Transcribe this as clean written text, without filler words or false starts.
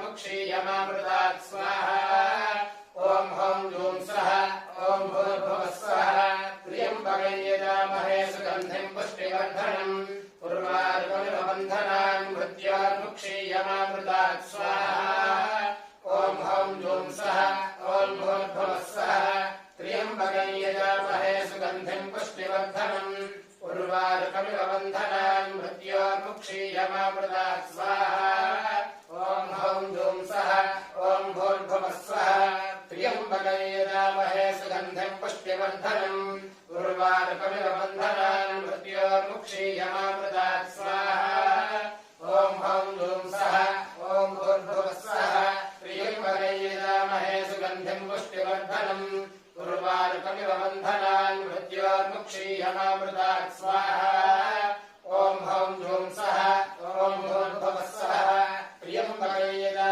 मुक्षीयमामृतात् स्वाहा ॐ हौं जूं स्वः ॐ भूर्भुवः स्वः त्र्यम्बकं यजामहे सुगन्धिं पुष्टिवर्धनम् उर्वारुकमिव बन्धनान् मृत्योर्मुक्षीयमामृतात् स्वाहा